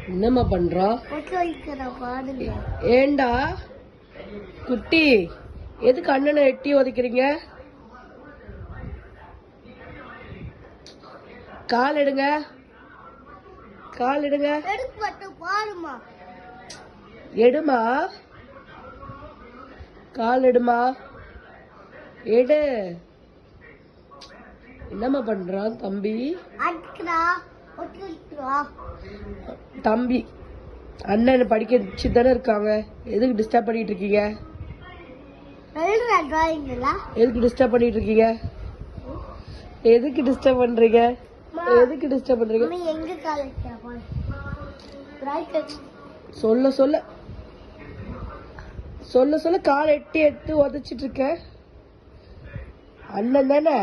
என்னம்மா பண்றோம்? ஏண்டா குட்டி, எதுக்கு அண்ணனை எட்டி உதைக்கிறீங்க? கால் எடுங்க, கால் எடுங்க. எடுமா, கால் எடுமா, எடு. என்னம்மா பண்றான் தம்பி? தம்பி அண்ணன் படிக்க வச்சு தானே இருக்காங்க, எதுக்கு டிஸ்டர்ப் பண்ணிட்டு இருக்கீங்க? எதுக்கு டிஸ்டர்ப் பண்ணிட்டு இருக்கீங்க? எதுக்கு டிஸ்டர்ப் பண்றீங்க? எதுக்கு டிஸ்டர்ப் பண்றீங்க? சொல்ல சொல்ல சொல்ல சொல்ல கால் எட்டி எடுத்து உதச்சிட்டு இருக்க. அண்ணன் தானே